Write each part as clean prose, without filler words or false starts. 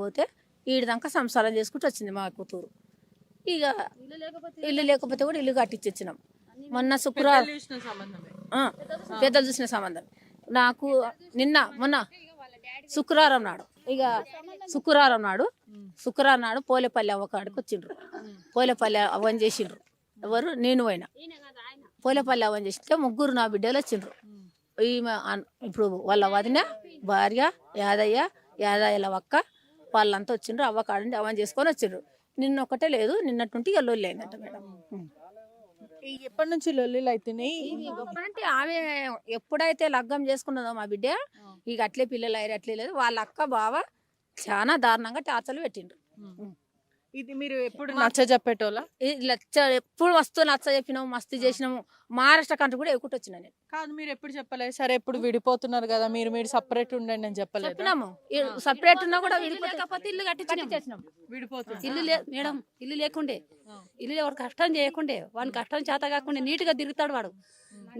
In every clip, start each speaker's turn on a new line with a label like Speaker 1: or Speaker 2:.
Speaker 1: పోతే ఈడిదాకా సంసారం చేసుకుంటూ వచ్చింది మా కూతురు. ఇక ఇల్లు లేకపోతే కూడా ఇల్లు కట్టించినాం. మొన్న శుక్రవారం పెద్దలు చూసిన సంబంధం నాకు మొన్న శుక్రవారం నాడు పోలేపల్లి అవ్వ కాడికి వచ్చిండ్రు. పోలేపల్లి అవ్వని చేసిండ్రు. ఎవరు? నేను పోయినా. పోలేపల్లి అవ్వని చేస్తే 3 నా బిడ్డలు వచ్చిండ్రు. ఈమె ఇప్పుడు వాళ్ళ వదిన, భార్య, యాదయ్యల అక్క వాళ్ళంతా వచ్చిండ్రు. అవ్వ కాడండి అవ్వని చేసుకొని వచ్చిండ్రు. నిన్నొక్కటే లేదు, నిన్నటి నుండి ఇక లొల్లి అయిందంట మేడం.
Speaker 2: ఎప్పటి నుంచి లొల్లిలు అవుతున్నాయి?
Speaker 1: అంటే ఆమె ఎప్పుడైతే లగ్గం చేసుకున్నదో మా బిడ్డ ఇక అట్లే పిల్లలు అయ్యారు, అట్లే లేదు. వాళ్ళ అక్క బావ చాలా దారుణంగా టార్చర్లు పెట్టిండ్రు.
Speaker 2: ఇది మీరు ఎప్పుడు నచ్చ చెప్పేటోళ్ళ?
Speaker 1: ఎప్పుడు నచ్చ చెప్పినాము, మస్తు చేసినాము. మహారాష్ట్ర కంట్రీ కూడా ఎక్కువ వచ్చినా నేను.
Speaker 2: కాదు, మీరు ఎప్పుడు చెప్పలేదు? సరే ఎప్పుడు విడిపోతున్నారు కదా, మీరు సపరేట్ ఉండండి అని చెప్పలేదు?
Speaker 1: చెప్పినాము. సపరేట్ ఉన్నా కూడా విడిపోతే ఇల్లు కట్టించేసినాం.
Speaker 2: విడిపోతుంది
Speaker 3: ఇల్లు మేడం, ఇల్లు లేకుండే, ఇల్లు వాడు కష్టం చేయకుండే, వాడిని కష్టం చేత కాకుండా నీట్గా తిరుగుతాడు వాడు.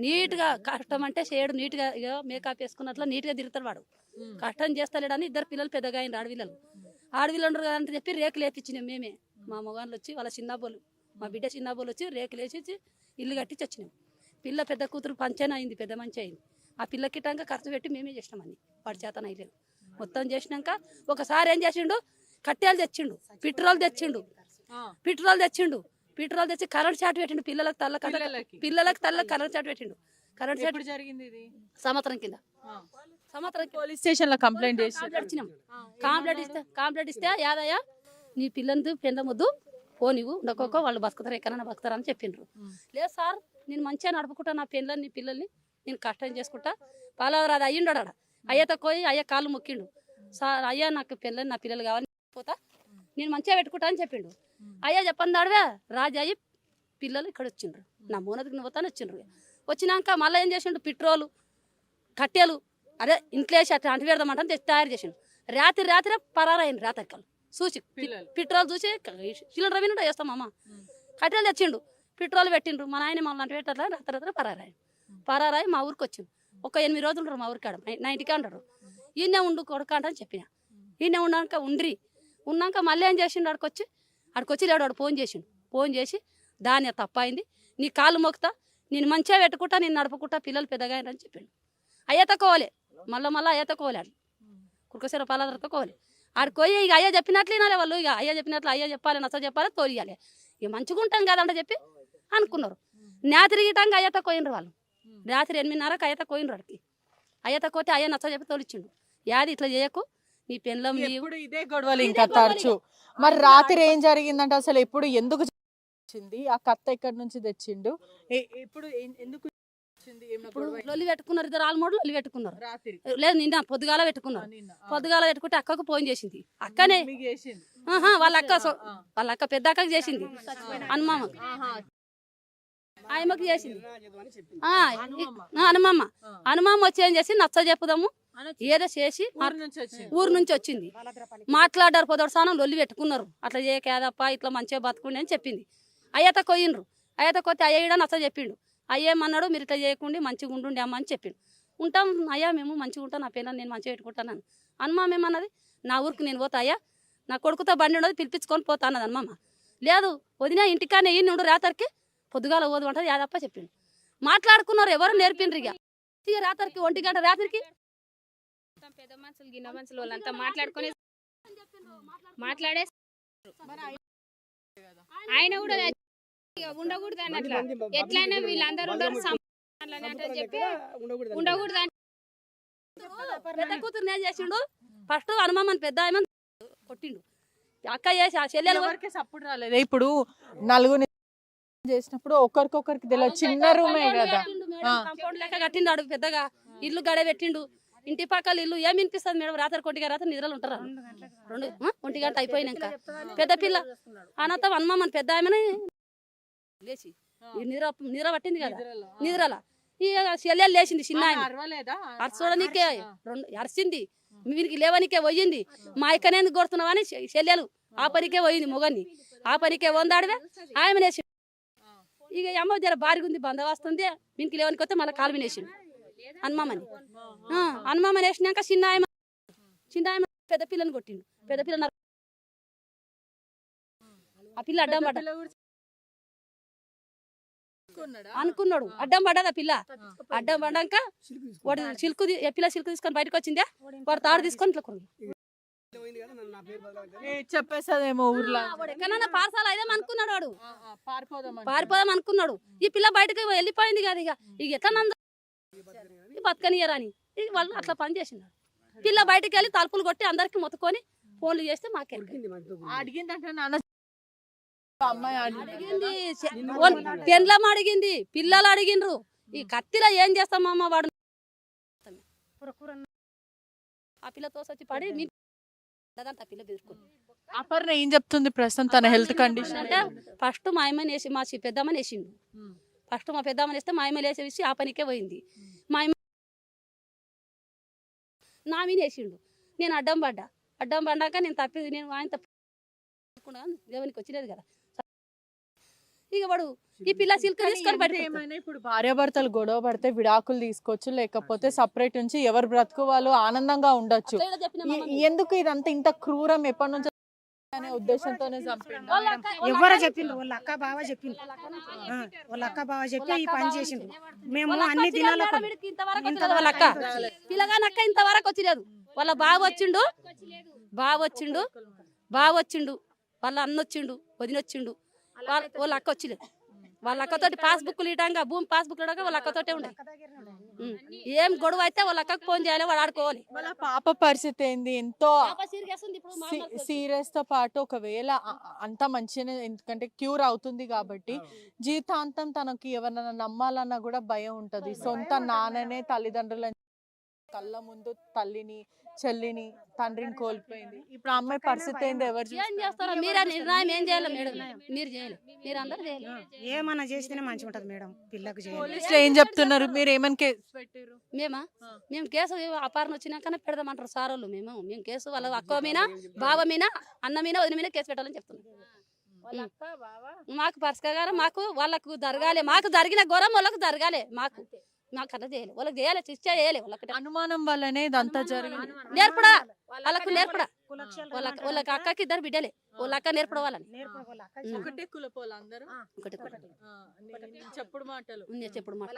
Speaker 3: నీట్గా కష్టం అంటే చేయడు, నీట్గా మేకప్ వేసుకున్నట్లు నీట్గా తిరుగుతాడు వాడు. కష్టం చేస్తలేడని 2 పిల్లలు పెద్దగా అయిన ఆడవిళ్ళు ఉండరు కదా అని చెప్పి రేకులు వేపించినాం మేమే. మా మగవాళ్ళు వచ్చి వాళ్ళ చిన్నబోలు, మా బిడ్డ చిన్నబోలు వచ్చి రేకులు వేసి ఇల్లు కట్టించి వచ్చినాం. పిల్ల పెద్ద కూతురు పంచన అయింది, పెద్ద మంచి అయింది. ఆ పిల్లకి టంగా ఖర్చు పెట్టి మేమే చేసినామని వాడి చేతన అయ్యలేదు. మొత్తం చేసినాక ఒకసారి ఏం చేసిండు, కట్టెలు తెచ్చిండు, పెట్రోల్ తెచ్చిండు, పెట్రోల్ తెచ్చి కరెంట్ చాటు పెట్టిండు. పిల్లలకు తల్ల కరెంట్ చాటు పెట్టిండు. కరెంట్ చాటు
Speaker 2: జరిగింది ఇది
Speaker 3: సంవత్సరం కింద.
Speaker 2: పోలీస్ స్టేషన్ లో కంప్లైంట్
Speaker 3: ఇచ్చినాం. కంప్లైంట్ ఇస్తే యాదయ్య నీ పిల్లలు పెందముద్దు పో, నీవు ఉండకోక వాళ్ళు బతుకుతారు, ఎక్కడైనా బతుకుతారు అని చెప్పిండ్రు. లేదు సార్, నేను మంచిగా నడుపుకుంటా నా పెళ్ళని, నీ పిల్లల్ని నేను కష్టం చేసుకుంటా. పాలరాదు అయ్యిండు ఆడ. అయ్యతో పోయి అయ్య కాళ్ళు మొక్కిండు. సార్ అయ్యా నాకు నా పిల్లలు కావాలి, పోతా, నేను మంచిగా పెట్టుకుంటా అని చెప్పిండు. అయ్యా చెప్పండి దాడవే రాజయ్య పిల్లలు ఇక్కడ వచ్చిండ్రు, నా మోనదికి పోతాను వచ్చిండ్రు. వచ్చినాక మళ్ళీ ఏం చేసిండు, పెట్రోలు కట్టెలు అదే ఇంట్లో వేసి అట్లా అంటు పెడదామంటే తయారు చేసిండు. రాత్రి పరారైంది. రాత్రికల్ చూసి పెట్రోల్ చూసి సిలిండర్ వినుంటే వేస్తామమ్మ. కట్టెలు తెచ్చిండు, పెట్రోల్ పెట్టిండ్రు. మా నాయన మమ్మల్ని అంటు పెట్టారు. రాత్రి పరారాయి మా ఊరికి వచ్చిండు. ఒక 8 రోజులు ఉంటారు మా ఊరికాడ, నా ఇంటికి అంటారు. ఈయనే ఉండు కొడుక అంటే చెప్పిన. ఈయనే ఉన్నాక మళ్ళీ ఏం చేసిండు, ఆడికొచ్చి లేడు. వాడు ఫోన్ చేసి దాని తప్పైంది, నీ కాళ్ళు మొక్కుతా, నేను మంచిగా పెట్టుకుంటా, నేను నడుపుకుంటా, పిల్లలు పెద్దగా అని చెప్పిండు. అయ్య తక్కువలే మళ్ళీ అయ్య తక్కువలేడు, కుక్కసీర పాలదర తక్కువలే. ఆడికి పోయి ఇక అయ్య చెప్పినట్లు వినాలి వాళ్ళు. ఇక అయ్య చెప్పినట్లు అయ్య చెప్పాలి, నచ్చ చెప్పాలి, తోలియాలి. ఇక మంచిగా ఉంటాం కదంటే చెప్పి అనుకున్నారు. రాత్రి గీటంగా అయ్య తక్కువైనరు వాళ్ళు. రాత్రి 8:30కి అయ్య తక్కువైనరు. వాడికి అయ్య తక్కువతే అయ్య నచ్చ చెప్పి తోలిచ్చిండు. యాది ఇట్లా చేయకు, నీ పెళ్ళం
Speaker 2: ఇదే గొడవలు ఇంకా తరచు. మరి రాత్రి ఏం జరిగిందంటే అసలు ఎప్పుడు ఎందుకు వచ్చింది? ఆ కత్త ఎక్కడి నుంచి తెచ్చిండు? ఎప్పుడు ఎందుకు
Speaker 3: లొల్లి పెట్టుకున్నారు, 2 ఆల్మోడ్లు లొల్లి పెట్టుకున్నారు. లేదు నిన్న పొద్దుగాల పెట్టుకున్నారు. పొద్దుగాల పెట్టుకుంటే అక్కకు ఫోన్ చేసింది. అక్కనే వాళ్ళ అక్క పెద్ద అక్కకి చేసింది, ఆయమ్మకి చేసింది. హనుమమ్మ వచ్చి ఏం చేసి నచ్చ చెప్పుదాము ఏదో చేసి ఊరు నుంచి వచ్చింది. మాట్లాడారు, పొదడు స్నానం లొల్లి పెట్టుకున్నారు. అట్లా చేయకేదప్ప, ఇట్లా మంచిగా బతుకుండి అని చెప్పింది. అయ్యత కొయ్యిండ్రు. అయ్యత కొత్తే అయ్య నచ్చ చెప్పిండు. అయ్యేమన్నాడు, మీరు ఇట్లా చేయకుండా మంచిగా ఉండుండి అమ్మ అని చెప్పిండు. ఉంటాం అయ్యా, మేము మంచిగా ఉంటాం, నా పిల్లలు నేను మంచిగా పెట్టుకుంటాను. హనుమమ్మ ఏమన్నది, నా ఊరికి నేను పోతా అయ్యా, నా కొడుకుతో బండి ఉండదు, పిలిపించుకొని పోతా అన్నది హనుమమ్మ. లేదు వదిన ఇంటికానే ఈ నుండు రాత్రికి పొద్దుగాల పోదు అంటది యాదప్ప చెప్పిండు. మాట్లాడుకున్నారు, ఎవరు నేర్పిండ్రు. ఇక రాత్రికి 1 గంట రాత్రికి
Speaker 4: పెద్ద మనుషులు గిన్న మనుషులు వాళ్ళంతా మాట్లాడుకునే మాట్లాడే ఆయన కూడా ఉండకూడదు అన్నట్ల. ఎట్లయినా వీళ్ళందరూ చెప్పి ఉండకూడదు.
Speaker 3: పెద్ద కూతురు నేను చేసిండు. ఫస్ట్ హనుమమ్మని పెద్ద ఆయన కొట్టిండు. అక్క చేసి ఆ చెల్లెలు
Speaker 2: సప్పుడు రాలేదు. ఇప్పుడు నలుగురు చేసినప్పుడు ఒకరికొకరికి తెలియదు, చిన్న రూమే కదా,
Speaker 3: కాంపౌండ్ లెక్క కట్టిండు. అడుగు పెద్దగా ఇల్లు గడే పెట్టిండు. ఇంటి పక్కల ఇల్లు ఏమి వినిపిస్తుంది మేడం? రాత్రి 1 గంట నిద్రలు ఉంటారు. 1 గంట అయిపోయినాక పెద్ద పిల్ల అనంత హనుమమ్మని పెద్ద ఆమెని లేచి నిద్ర పట్టింది కదా, నిద్రల ఇక చెల్లెలు లేచింది. చిన్న అరచూడనికే అరిచింది, వీరికి లేవనికే పోయింది. మా ఇక్కనే కొడుతున్నావా అని చెల్లెలు ఆ పనికే పోయింది. మొగన్ని ఆ పనికే వందాడివే ఆమె వేసి ఇక అమ్మ జర భారీగా ఉంది, బంద వస్తుంది, వీనికి లేవనికి వస్తే మళ్ళీ కాలు వినేసిండు హనుమమ్మని. హనుమమ్మని వేసినాక చిన్న పెద్ద పిల్లని కొట్టిండు. పెద్ద పిల్ల ఆ పిల్ల అడ్డం పడ్డ అనుకున్నాడు. అడ్డం పడ్డది ఆ పిల్ల. అడ్డం పడ్డాక వాడు పిల్ల సిల్క్ తీసుకొని బయటకు వచ్చిందా, వాడు తాడు తీసుకొని ఇట్లా కొడు
Speaker 2: చెప్పేసేదేమో ఊర్లో
Speaker 3: ఎక్కడన్నా పార్సాల అయిదాం అనుకున్నాడు. వాడు పారిపోదాం అనుకున్నాడు. ఈ పిల్ల బయటకు వెళ్ళిపోయింది కదా. ఇక ఎట్లా బతకనియరా అని వాళ్ళు అట్లా పని చేసినారు. పిల్ల బయటకు వెళ్ళి తలుపులు కొట్టి అందరికి మొత్తుకొని ఫోన్లు చేస్తే మాకే
Speaker 2: అడిగిందంటే నాన్న అమ్మాయి
Speaker 3: అడిగింది, పెండ్లం అడిగింది, పిల్లలు అడిగిండ్రు. ఈ కత్తిలో ఏం చేస్తామమ్మ వాడు ఆ పిల్లతో వచ్చి పడి ఆ పిల్ల బెదురుకుంది.
Speaker 2: అపర్ణ ఏం చెప్తుంది ప్రస్తుతం తన హెల్త్ కండిషన్
Speaker 3: అంటే ఫస్ట్ మా అమ్మని వేసి మా పెద్దమ్మని వేసిండు. ఫస్ట్ మా పెద్దమ్మని వేస్తే మా అమ్మని వేసేసి ఆ పనికే పోయింది. మా అమ్మ నా మీద వేసిండు. నేను అడ్డం పడ్డాక నేను ఆయన తప్పుకుండా దేవునికి వచ్చినది కదా. ఇక వాడు ఈ పిల్ల సిల్క్ తీసుకొని
Speaker 2: ఏమైనా ఇప్పుడు భార్యాభర్తలు గొడవ పడితే విడాకులు తీసుకోవచ్చు, లేకపోతే సపరేట్ నుంచి ఎవరు బ్రతుకు వాళ్ళు ఆనందంగా ఉండొచ్చు. ఎందుకు ఇదంతా ఇంత క్రూరం ఎప్పటి నుంచి అనే ఉద్దేశంతోనే
Speaker 5: ఎవరో చెప్పిండ్రు, వాళ్ళ అక్క బావ చెప్పిండ్రు. వాళ్ళ అక్క బావ చెప్పి ఈ పని చేసిండ్రు. మేము అన్ని దినాల
Speaker 3: వాళ్ళ అక్క పిల్లగాని అక్క ఇంతవరకు వచ్చిలేదు. వాళ్ళ బావ వచ్చిండు, వాళ్ళ అన్న వచ్చిండు, వదిన వచ్చిండు. వాళ్ళ అక్క వచ్చిలేదు. వాళ్ళ అక్కతోటి పాస్బుక్లు ఇటాక భూమి పాస్బుక్ ఇటాక వాళ్ళ అక్కతోటే ఉండే. ఏం గొడవ అయితే వాళ్ళ అక్కకు ఫోన్ చేయాలి, వాడు ఆడుకోవాలి.
Speaker 2: వాళ్ళ పాప పరిస్థితి ఏంది? ఎంతో సీరియస్ తో పాటు ఒకవేళ అంత మంచిగానే, ఎందుకంటే క్యూర్ అవుతుంది కాబట్టి జీవితాంతం తనకి ఎవరైనా నమ్మాలన్నా కూడా భయం ఉంటది. సొంత నాన్ననే తల్లిదండ్రుల కళ్ళ ముందు తల్లిని, చెల్లిని, తండ్రిని కోల్పోయింది. ఇప్పుడు అమ్మాయి పరిస్థితి ఏంది? ఎవరు
Speaker 3: ఏం చేస్తారో మీరే నిర్ణయం ఏం చేయాలి మేడం? మీరు చేయాలి, మీరు అందరు చేయాలి.
Speaker 5: ఏమన్నా చేస్తేనే మంచిగా ఉంటది మేడం. పిల్లకు
Speaker 2: పోలీసులు ఏం చెప్తున్నారు? మీరు ఏమని కేసు పెట్టారు?
Speaker 3: మేము కేసు అపారణ వచ్చినాకనే పెడదామంటారు సార్ వాళ్ళు. మేము కేసు వాళ్ళ అక్క మీద, బావ మీద, అన్న మీద, వదిన మీద కేసు పెట్టాలని చెప్తున్నాం. మాకు పరిష్కారం మాకు వాళ్ళకు జరగాలి. మాకు జరిగిన ఘోరం వాళ్ళకు జరగాలి. మాకు అట్లా చేయాలి, వాళ్ళకి చేయాలి, శిక్ష చేయాలి. వాళ్ళకి
Speaker 2: అనుమానం వల్లనే ఇదంతా జరిగింది.
Speaker 3: నేర్పడా వాళ్ళకు నేర్పడా. వాళ్ళకి అక్కకి ఇద్దరు బిడ్డలే. వాళ్ళ అక్క నేర్పడం వాళ్ళని
Speaker 2: ఒకటే కులపోలు అందరూ చెప్పుడు మాటలు.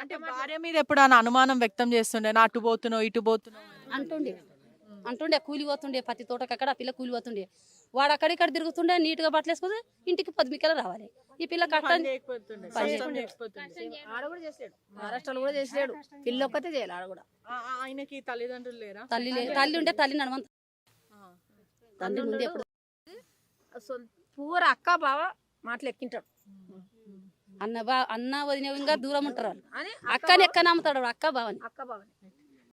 Speaker 3: అంటే
Speaker 2: భార్య మీద ఎప్పుడు అనుమానం వ్యక్తం చేస్తుండే, నా అటు పోతున్నావు ఇటు పోతున్నావు
Speaker 3: అంటుండే కూలి పోతుండే. ప్రతి తోటకి అక్కడ పిల్ల కూలి పోతుండే. వాడు అక్కడిక్కడ తిరుగుతుండే, నీట్ గా బట్టలు వేసుకుంటే ఇంటికి 10 మిక్కలు రావాలి. ఈ పిల్ల కష్టం
Speaker 1: మహారాష్ట్రలో కూడా చేసాడు. పిల్ల ఒక్కతే చేయాలి. ఆడ కూడా
Speaker 2: ఆయనకి తల్లిదండ్రులు లేరా?
Speaker 3: తల్లి ఉంటే తల్లి నడవంత తండ్రి ముందు ఎప్పుడు
Speaker 1: పూర అక్క బావ మాటలు ఎక్కింటాడు.
Speaker 3: అన్న వదిన ఇంకా దూరం ఉంటారు. అక్కని ఎక్క నమ్ముతాడు అక్క బావని.